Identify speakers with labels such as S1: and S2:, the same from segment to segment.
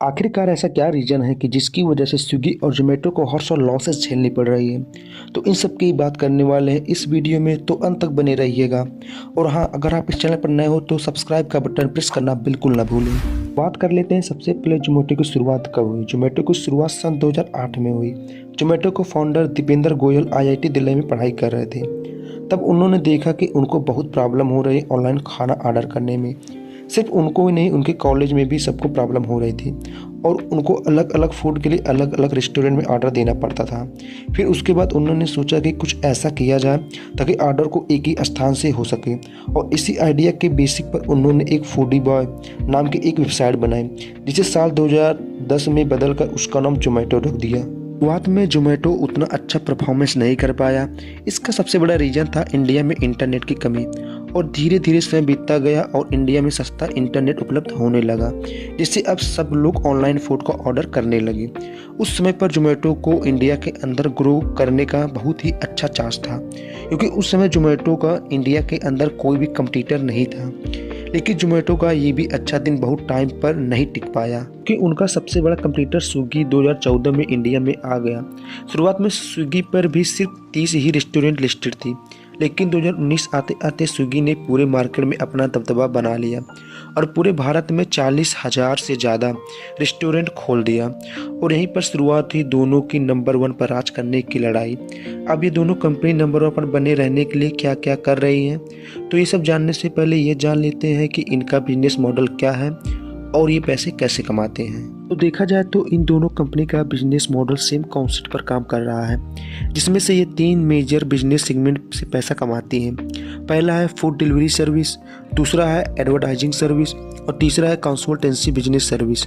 S1: आखिरकार ऐसा क्या रीज़न है कि जिसकी वजह से स्विगी और ज़ोमैटो को हर साल लॉसेस झेलनी पड़ रही है। तो इन सब की बात करने वाले हैं इस वीडियो में, तो अंत तक बने रहिएगा। और हाँ, अगर आप इस चैनल पर नए हो तो सब्सक्राइब का बटन प्रेस करना बिल्कुल ना भूलें। बात कर लेते हैं सबसे पहले ज़ोमैटो की शुरुआत कब हुई। ज़ोमैटो की शुरुआत सन 2008 में हुई। ज़ोमैटो को फाउंडर दीपेंद्र गोयल IIT दिल्ली में पढ़ाई कर रहे थे। तब उन्होंने देखा कि उनको बहुत प्रॉब्लम हो रही है ऑनलाइन खाना ऑर्डर करने में। सिर्फ उनको ही नहीं, उनके कॉलेज में भी सबको प्रॉब्लम हो रही थी और उनको अलग अलग फूड के लिए अलग अलग रेस्टोरेंट में ऑर्डर देना पड़ता था। फिर उसके बाद उन्होंने सोचा कि कुछ ऐसा किया जाए ताकि ऑर्डर को एक ही स्थान से हो सके, और इसी आइडिया के बेसिक पर उन्होंने एक फूडी बॉय नाम की एक वेबसाइट बनाई, जिसे साल 2010 में बदलकर उसका नाम ज़ोमैटो रख दिया। शुरुआत में ज़ोमैटो उतना अच्छा परफॉर्मेंस नहीं कर पाया। इसका सबसे बड़ा रीज़न था इंडिया में इंटरनेट की कमी, और धीरे धीरे समय बीतता गया और इंडिया में सस्ता इंटरनेट उपलब्ध होने लगा, जिससे अब सब लोग ऑनलाइन फूड का ऑर्डर करने लगे। उस समय पर ज़ोमैटो को इंडिया के अंदर ग्रो करने का बहुत ही अच्छा चांस था, क्योंकि उस समय ज़ोमैटो का इंडिया के अंदर कोई भी कंपटीटर नहीं था। लेकिन ज़ोमैटो का ये भी अच्छा दिन बहुत टाइम पर नहीं टिक पाया, कि उनका सबसे बड़ा कंपटीटर स्विगी 2014 में इंडिया में आ गया। शुरुआत में स्विगी पर भी सिर्फ 30 ही रेस्टोरेंट लिस्टेड थी, लेकिन 2019 आते आते स्विगी ने पूरे मार्केट में अपना दबदबा बना लिया और पूरे भारत में 40,000 से ज़्यादा रेस्टोरेंट खोल दिया। और यहीं पर शुरुआत हुई दोनों की नंबर 1 पर राज करने की लड़ाई। अब ये दोनों कंपनी नंबर 1 पर बने रहने के लिए क्या क्या कर रही हैं, तो ये सब जानने से पहले ये जान लेते हैं कि इनका बिजनेस मॉडल क्या है और ये पैसे कैसे कमाते हैं। तो देखा जाए तो इन दोनों कंपनी का बिजनेस मॉडल सेम कॉन्सेप्ट पर काम कर रहा है, जिसमें से ये 3 मेजर बिजनेस सेगमेंट से पैसा कमाती हैं। पहला है फूड डिलीवरी सर्विस, दूसरा है एडवर्टाइजिंग सर्विस और तीसरा है consultancy business service.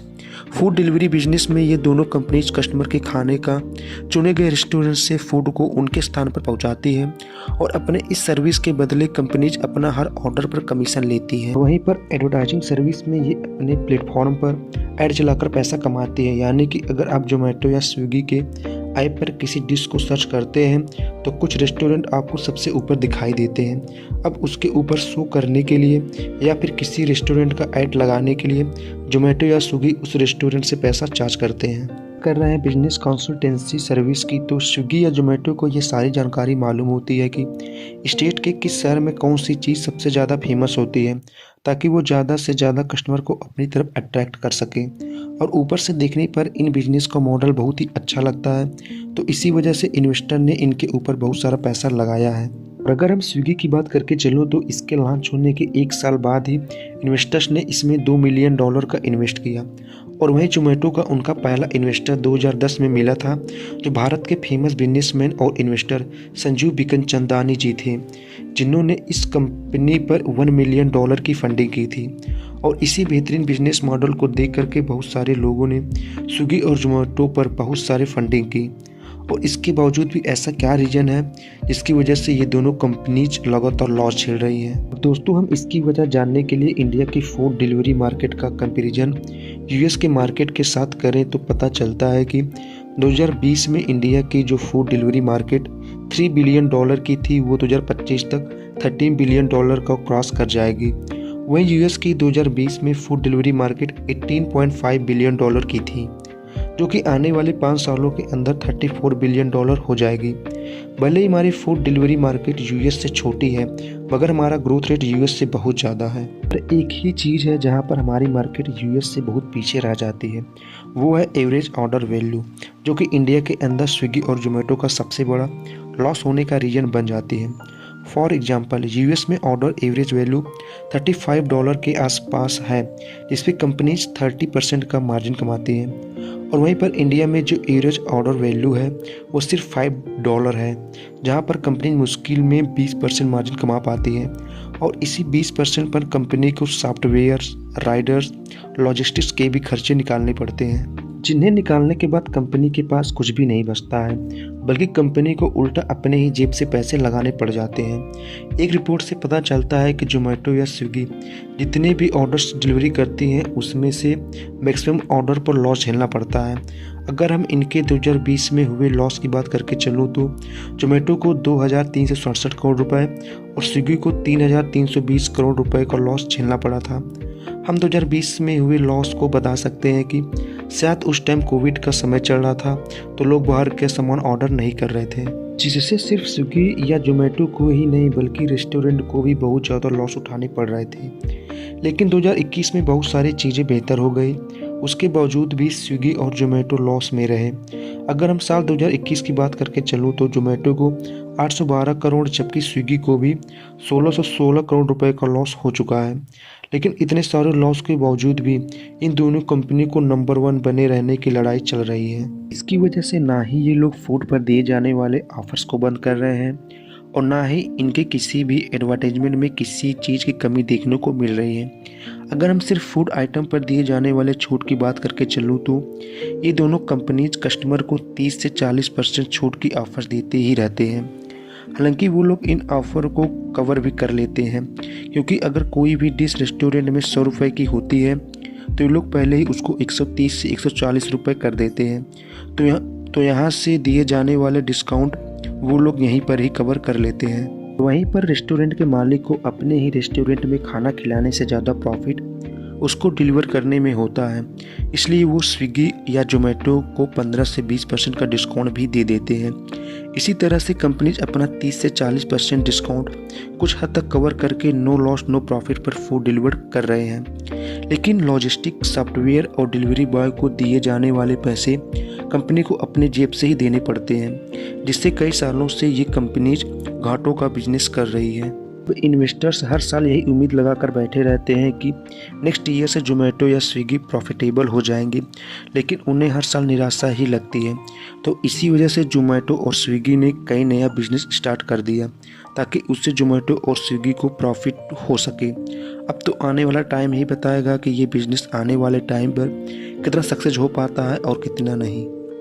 S1: Food delivery business में ये दोनों कंपनीज कस्टमर के खाने का चुने गए रेस्टोरेंट से फूड को उनके स्थान पर पहुंचाती है, और अपने इस सर्विस के बदले कंपनीज अपना हर ऑर्डर पर कमीशन लेती है। वहीं पर एडवर्टाइजिंग सर्विस में ये अपने प्लेटफॉर्म पर ऐड चलाकर पैसा कमाती है। यानी कि अगर आप ज़ोमैटो या स्विगी के ऐप पर किसी डिश को सर्च करते हैं तो कुछ रेस्टोरेंट आपको सबसे ऊपर दिखाई देते हैं। अब उसके ऊपर शो करने के लिए या फिर किसी रेस्टोरेंट का ऐड लगाने के लिए ज़ोमैटो या स्विगी उस रेस्टोरेंट से पैसा चार्ज करते हैं। कर रहे हैं बिजनेस कंसल्टेंसी सर्विस की, तो स्विगी या ज़ोमैटो को ये सारी जानकारी मालूम होती है कि स्टेट के किस शहर में कौन सी चीज़ सबसे ज़्यादा फेमस होती है, ताकि वो ज़्यादा से ज़्यादा कस्टमर को अपनी तरफ अट्रैक्ट कर सके। और ऊपर से देखने पर इन बिजनेस का मॉडल बहुत ही अच्छा लगता है, तो इसी वजह से इन्वेस्टर ने इनके ऊपर बहुत सारा पैसा लगाया है। और अगर हम स्विगी की बात करके चलो तो इसके लॉन्च होने के 1 साल बाद ही इन्वेस्टर्स ने इसमें $2 मिलियन का इन्वेस्ट किया। और वहीं ज़ोमैटो का उनका पहला इन्वेस्टर 2010 में मिला था, जो भारत के फेमस बिजनेसमैन और इन्वेस्टर संजीव बिखचंदानी जी थे, जिन्होंने इस कंपनी पर $1 मिलियन की फंडिंग की थी। और इसी बेहतरीन बिजनेस मॉडल को देख करके बहुत सारे लोगों ने स्विगी और ज़ोमैटो पर बहुत सारे फंडिंग की। और इसके बावजूद भी ऐसा क्या रीज़न है जिसकी वजह से ये दोनों कंपनीज लगातार लॉस झेल रही हैं। दोस्तों, हम इसकी वजह जानने के लिए इंडिया की फूड डिलीवरी मार्केट का कंपैरिजन US के मार्केट के साथ करें तो पता चलता है कि 2020 में इंडिया की जो फूड डिलीवरी मार्केट $3 बिलियन की थी, वो 2025 तक $13 बिलियन का क्रॉस कर जाएगी। वहीं US की 2020 में फूड डिलीवरी मार्केट $18.5 बिलियन की थी, जो कि आने वाले 5 सालों के अंदर $34 बिलियन हो जाएगी। भले ही हमारी फूड डिलीवरी मार्केट US से छोटी है, मगर हमारा ग्रोथ रेट US से बहुत ज़्यादा है। पर एक ही चीज़ है जहां पर हमारी मार्केट US से बहुत पीछे रह जाती है, वो है एवरेज ऑर्डर वैल्यू, जो कि इंडिया के अंदर स्विगी और ज़ोमैटो का सबसे बड़ा लॉस होने का रीज़न बन जाती है। फॉर एग्जाम्पल, US में ऑर्डर एवरेज वैल्यू $35 के आसपास है, जिसपे कंपनीज 30% का मार्जिन कमाती हैं। और वहीं पर इंडिया में जो एवरेज ऑर्डर वैल्यू है वो सिर्फ $5 है, जहां पर कंपनी मुश्किल में 20% मार्जिन कमा पाती है। और इसी 20% पर कंपनी को सॉफ्टवेयर, राइडर्स, लॉजिस्टिक्स के भी खर्चे निकालने पड़ते हैं, जिन्हें निकालने के बाद कंपनी के पास कुछ भी नहीं बचता है, बल्कि कंपनी को उल्टा अपने ही जेब से पैसे लगाने पड़ जाते हैं। एक रिपोर्ट से पता चलता है कि ज़ोमैटो या स्विगी जितने भी ऑर्डर्स डिलीवरी करती हैं, उसमें से मैक्सिमम ऑर्डर पर लॉस झेलना पड़ता है। अगर हम इनके 2020 में हुए लॉस की बात करके चलो तो ज़ोमैटो को 2,367 करोड़ रुपए और स्विगी को 3,320 करोड़ रुपए का लॉस झेलना पड़ा था। हम 2020 में हुए लॉस को बता सकते हैं कि शायद उस टाइम कोविड का समय चल रहा था तो लोग बाहर के सामान ऑर्डर नहीं कर रहे थे, जिससे सिर्फ स्विगी या जोमेटो को ही नहीं बल्कि रेस्टोरेंट को भी बहुत ज़्यादा लॉस उठाने पड़ रहे थे। लेकिन 2021 में बहुत सारी चीज़ें बेहतर हो गई, उसके बावजूद भी स्विगी और जोमेटो लॉस में रहे। अगर हम साल 2021 की बात करके चलूँ तो जोमेटो को 812 करोड़ जबकि स्विगी को भी 1616 करोड़ रुपए का लॉस हो चुका है। लेकिन इतने सारे लॉस के बावजूद भी इन दोनों कंपनी को नंबर 1 बने रहने की लड़ाई चल रही है। इसकी वजह से ना ही ये लोग फूड पर दिए जाने वाले ऑफर्स को बंद कर रहे हैं और ना ही इनके किसी भी एडवर्टाइजमेंट में किसी चीज़ की कमी देखने को मिल रही है। अगर हम सिर्फ फूड आइटम पर दिए जाने वाले छूट की बात करके चलूँ तो ये दोनों कंपनीज कस्टमर को 30 से 40% छूट की ऑफर्स देते ही रहते हैं। हालांकि वो लोग इन ऑफ़र को कवर भी कर लेते हैं, क्योंकि अगर कोई भी डिश रेस्टोरेंट में 100 रुपये की होती है तो ये लोग पहले ही उसको 130 से 140 रुपये कर देते हैं। तो यहाँ से दिए जाने वाले डिस्काउंट वो लोग यहीं पर ही कवर कर लेते हैं। वहीं पर रेस्टोरेंट के मालिक को अपने ही रेस्टोरेंट में खाना खिलाने से ज़्यादा प्रॉफिट उसको डिलीवर करने में होता है, इसलिए वो स्विगी या जोमेटो को 15 से 20% का डिस्काउंट भी दे देते हैं। इसी तरह से कंपनीज अपना 30 से 40% डिस्काउंट कुछ हद तक कवर करके नो लॉस नो प्रॉफिट पर फूड डिलीवर कर रहे हैं। लेकिन लॉजिस्टिक सॉफ्टवेयर और डिलीवरी बॉय को दिए जाने वाले पैसे कंपनी को अपने जेब से ही देने पड़ते हैं, जिससे कई सालों से ये कंपनीज घाटों का बिजनेस कर रही है। इन्वेस्टर्स हर साल यही उम्मीद लगाकर बैठे रहते हैं कि नेक्स्ट ईयर से जोमेटो या स्विगी प्रॉफिटेबल हो जाएंगे, लेकिन उन्हें हर साल निराशा ही लगती है। तो इसी वजह से जोमेटो और स्विगी ने कई नया बिजनेस स्टार्ट कर दिया ताकि उससे जोमेटो और स्विगी को प्रॉफिट हो सके। अब तो आने वाला टाइम ही बताएगा कि ये बिजनेस आने वाले टाइम पर कितना सक्सेस हो पाता है और कितना नहीं।